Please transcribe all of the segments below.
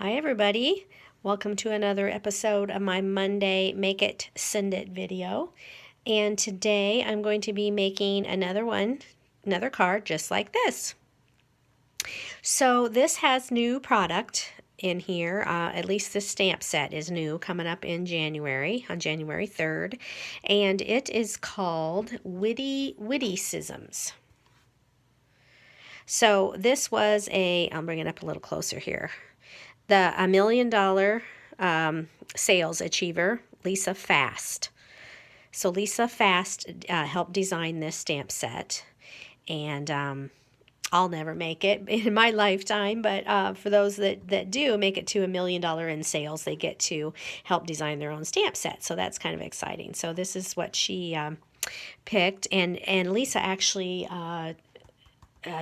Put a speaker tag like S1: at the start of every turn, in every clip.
S1: Hi everybody, welcome to another episode of my Monday Make It Send It video. And today I'm going to be making another card just like this. So this has new product in here, at least this stamp set is new, coming up in January, on January 3rd. And it is called Witty-Cisms. So this was I'll bring it up a little closer here. The $1 million sales achiever, Lisa Fast. So Lisa Fast helped design this stamp set, and I'll never make it in my lifetime, but for those that do make it to $1 million in sales, they get to help design their own stamp set. So that's kind of exciting. So this is what she picked, and Lisa actually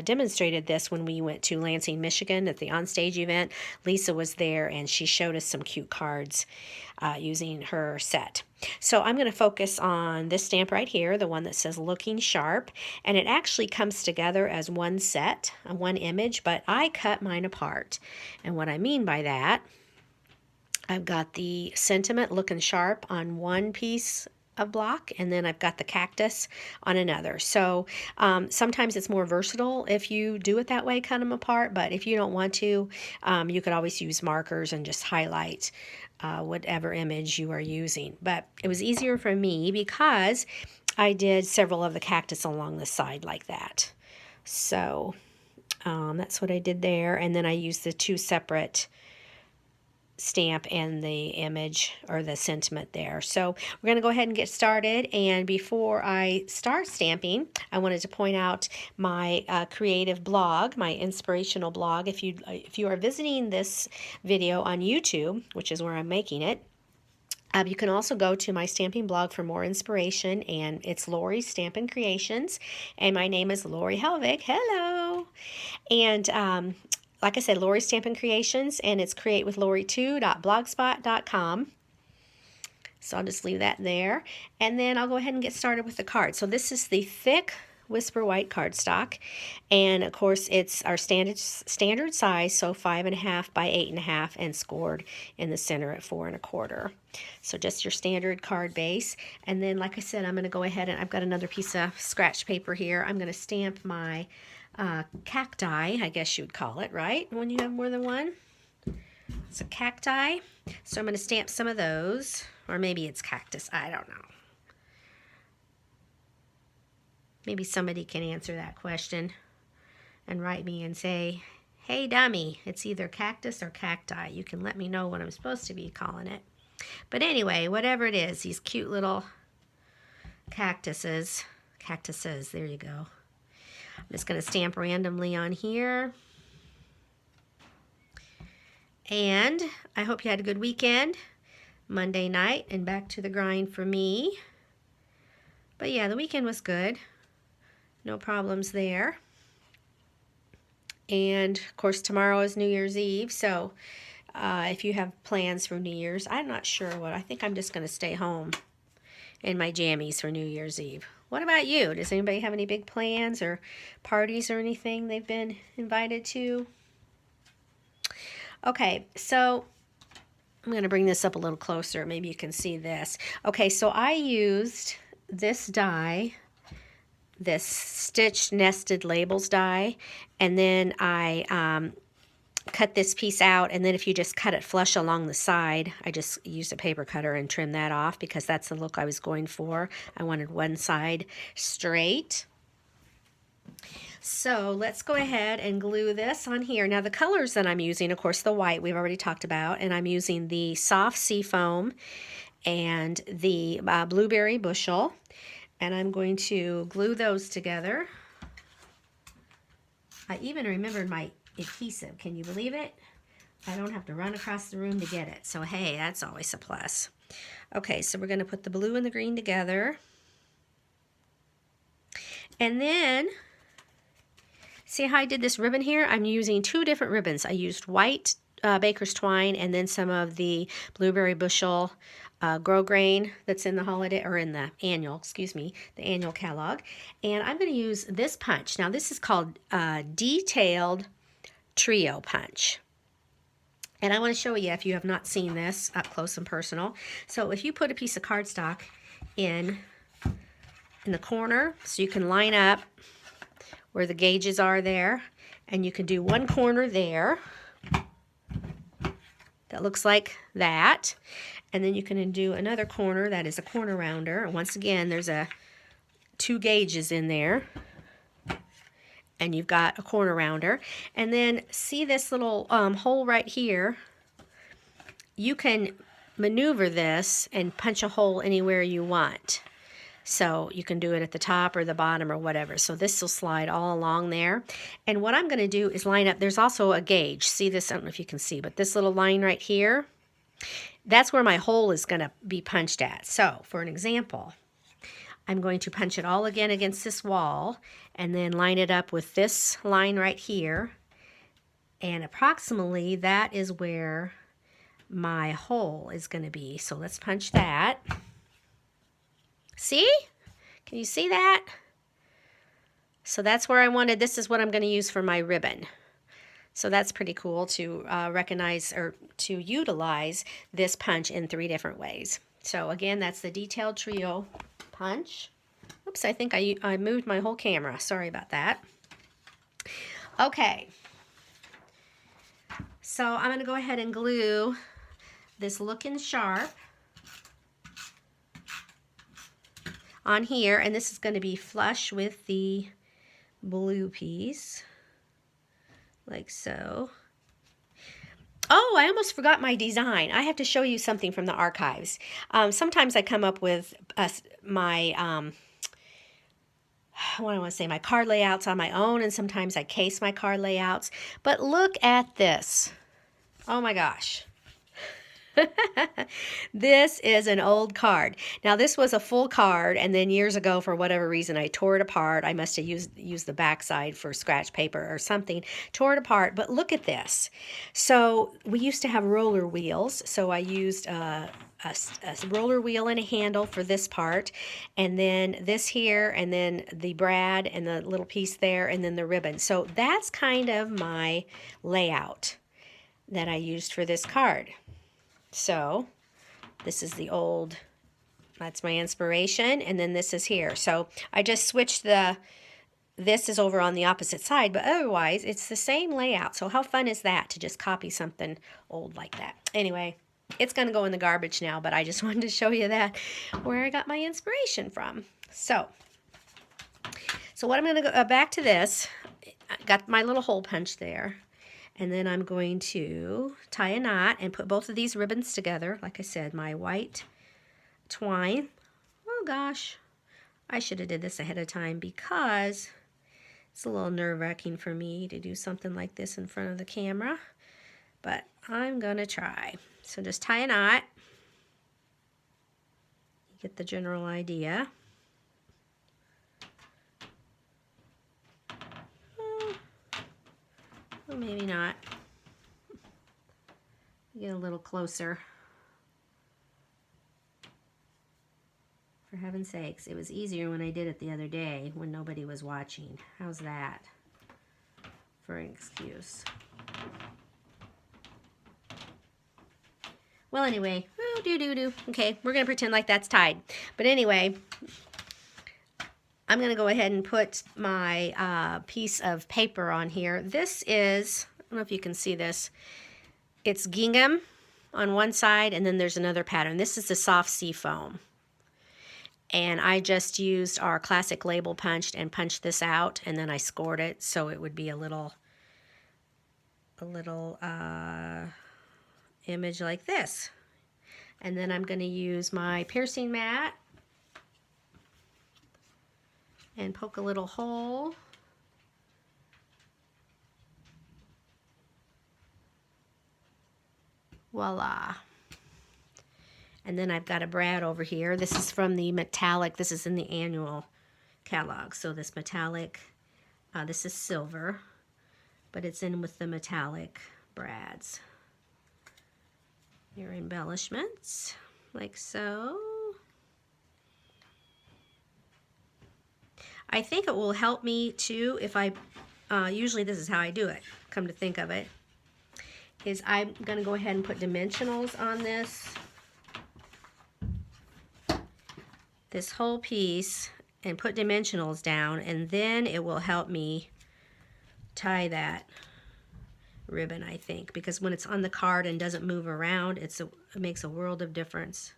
S1: demonstrated this when we went to Lansing, Michigan at the onstage event. Lisa was there and she showed us some cute cards using her set. So I'm going to focus on this stamp right here, the one that says Looking Sharp, and it actually comes together as one set, one image, but I cut mine apart. And what I mean by that, I've got the sentiment Looking Sharp on one piece of block, and then I've got the cactus on another. So sometimes it's more versatile if you do it that way, cut them apart, but if you don't want to, you could always use markers and just highlight whatever image you are using. But it was easier for me because I did several of the cactus along the side like that. So that's what I did there, and then I used the two separate stamp and the image or the sentiment there. So we're going to go ahead and get started, and before I start stamping, I wanted to point out my creative blog, my inspirational blog. If you are visiting this video on YouTube, which is where I'm making it, you can also go to my stamping blog for more inspiration, and it's Lori's Stampin' Creations, and my name is Lori Helvig. Hello! And like I said, Lori's Stampin' Creations, and it's createwithlori2.blogspot.com. So I'll just leave that there. And then I'll go ahead and get started with the card. So this is the thick Whisper White cardstock. And of course, it's our standard size, so 5.5 by 8.5, and scored in the center at 4 1/4. So just your standard card base. And then, like I said, I'm going to go ahead and I've got another piece of scratch paper here. I'm going to stamp my cacti, I guess you would call it, right? When you have more than one. It's a cacti. So I'm going to stamp some of those. Or maybe it's cactus. I don't know. Maybe somebody can answer that question and write me and say, hey, dummy, it's either cactus or cacti. You can let me know what I'm supposed to be calling it. But anyway, whatever it is, these cute little cactuses, there you go. I'm just going to stamp randomly on here. And I hope you had a good weekend. Monday night and back to the grind for me. But yeah, the weekend was good. No problems there. And of course tomorrow is New Year's Eve. So if you have plans for New Year's, I'm not sure what. I think I'm just going to stay home in my jammies for New Year's Eve. What about you? Does anybody have any big plans or parties or anything they've been invited to? Okay, so I'm going to bring this up a little closer. Maybe you can see this. Okay, so I used this die, this stitched nested labels die, and then I cut this piece out, and then if you just cut it flush along the side, I just used a paper cutter and trimmed that off because that's the look I was going for. I wanted one side straight. So let's go ahead and glue this on here. Now the colors that I'm using, of course, the white we've already talked about, and I'm using the soft sea foam and the blueberry bushel, and I'm going to glue those together. I even remembered my adhesive. Can you believe it? I don't have to run across the room to get it. So hey, that's always a plus. Okay, so we're going to put the blue and the green together. And then, see how I did this ribbon here? I'm using two different ribbons. I used white baker's twine and then some of the blueberry bushel grosgrain that's in the holiday, or in the annual, the annual catalog. And I'm going to use this punch. Now this is called Detailed Trio Punch. And I want to show you, if you have not seen this up close and personal. So if you put a piece of cardstock in the corner, so you can line up where the gauges are there, and you can do one corner there that looks like that, and then you can do another corner that is a corner rounder. And once again, there's two gauges in there, and you've got a corner rounder. And then see this little hole right here? You can maneuver this and punch a hole anywhere you want. So you can do it at the top or the bottom or whatever. So this will slide all along there. And what I'm going to do is line up. There's also a gauge. See this? I don't know if you can see, but this little line right here, that's where my hole is going to be punched at. So for an example, I'm going to punch it all again against this wall and then line it up with this line right here. And approximately that is where my hole is going to be. So let's punch that. See? Can you see that? So that's where I wanted. This is what I'm going to use for my ribbon. So that's pretty cool to recognize or to utilize this punch in 3 different ways. So again, that's the detailed trio punch. Oops, I think I moved my whole camera. Sorry about that. Okay. So I'm going to go ahead and glue this Lookin' Sharp on here, and this is going to be flush with the blue piece, like so. Oh, I almost forgot my design. I have to show you something from the archives. Sometimes I come up with my, what do I want to say, my card layouts on my own, and sometimes I case my card layouts. But look at this. Oh my gosh. This is an old card. Now this was a full card, and then years ago, for whatever reason, I tore it apart. I must have used the backside for scratch paper or something. Tore it apart, but look at this. So we used to have roller wheels, so I used a roller wheel and a handle for this part, and then this here, and then the brad and the little piece there, and then the ribbon. So that's kind of my layout that I used for this card. So this is the old, that's my inspiration, and then this is here. So I just switched this is over on the opposite side, but otherwise it's the same layout. So how fun is that to just copy something old like that? Anyway, it's going to go in the garbage now, but I just wanted to show you that, where I got my inspiration from. So what I'm going to go back to this, I got my little hole punch there. And then I'm going to tie a knot and put both of these ribbons together. Like I said, my white twine. Oh gosh, I should have did this ahead of time because it's a little nerve-wracking for me to do something like this in front of the camera. But I'm going to try. So just tie a knot. You get the general idea. Well, maybe not. Get a little closer. For heaven's sakes, it was easier when I did it the other day when nobody was watching. How's that for an excuse? Well, anyway, okay, we're going to pretend like that's tied. But anyway, I'm going to go ahead and put my piece of paper on here. This is, I don't know if you can see this, it's gingham on one side, and then there's another pattern. This is the soft sea foam. And I just used our classic label punched and punched this out, and then I scored it so it would be a little image like this. And then I'm going to use my piercing mat and poke a little hole. Voila. And then I've got a brad over here. This is from the metallic, this is in the annual catalog. So this metallic, this is silver, but it's in with the metallic brads. Your embellishments, like so. I think it will help me too if I, usually this is how I do it, come to think of it, is I'm going to go ahead and put dimensionals on this whole piece and put dimensionals down, and then it will help me tie that ribbon, I think, because when it's on the card and doesn't move around, it makes a world of difference.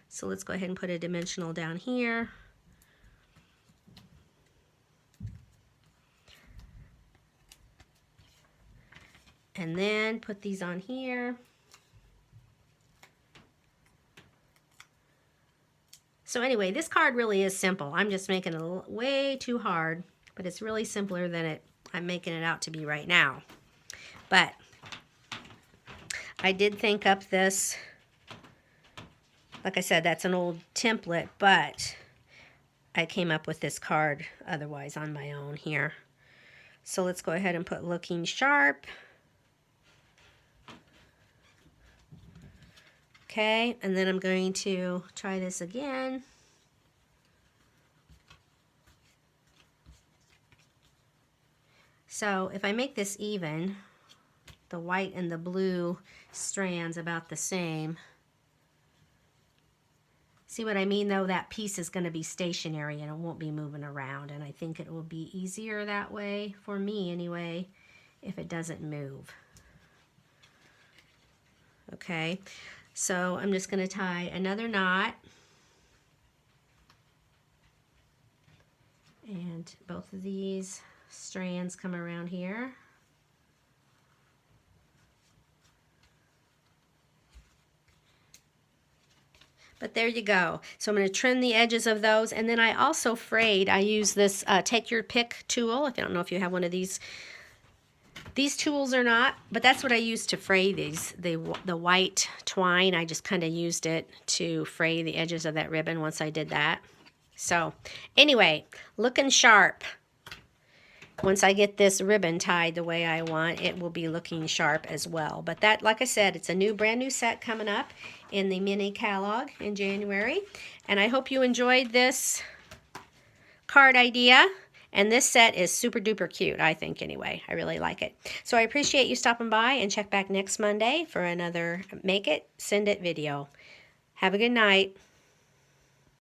S1: So let's go ahead and put a dimensional down here. And then put these on here. So anyway, this card really is simple. I'm just making it way too hard, but it's really simpler than I'm making it out to be right now. But I did think up this. Like I said, that's an old template, but I came up with this card otherwise on my own here. So let's go ahead and put looking sharp. Okay, and then I'm going to try this again. So if I make this even, the white and the blue strands about the same. See what I mean, though? That piece is going to be stationary and it won't be moving around, and I think it will be easier that way, for me anyway, if it doesn't move. Okay, so I'm just going to tie another knot, and both of these strands come around here. But there you go. So I'm going to trim the edges of those, and then I also frayed. I use this take your pick tool. If you don't know if you have one of these tools or not, but that's what I use to fray these. The white twine, I just kind of used it to fray the edges of that ribbon once I did that. So anyway, looking sharp. Once I get this ribbon tied the way I want, it will be looking sharp as well. But that, like I said, it's a brand new set coming up in the mini catalog in January. And I hope you enjoyed this card idea. And this set is super duper cute, I think, anyway. I really like it. So I appreciate you stopping by, and check back next Monday for another Make It, Send It video. Have a good night.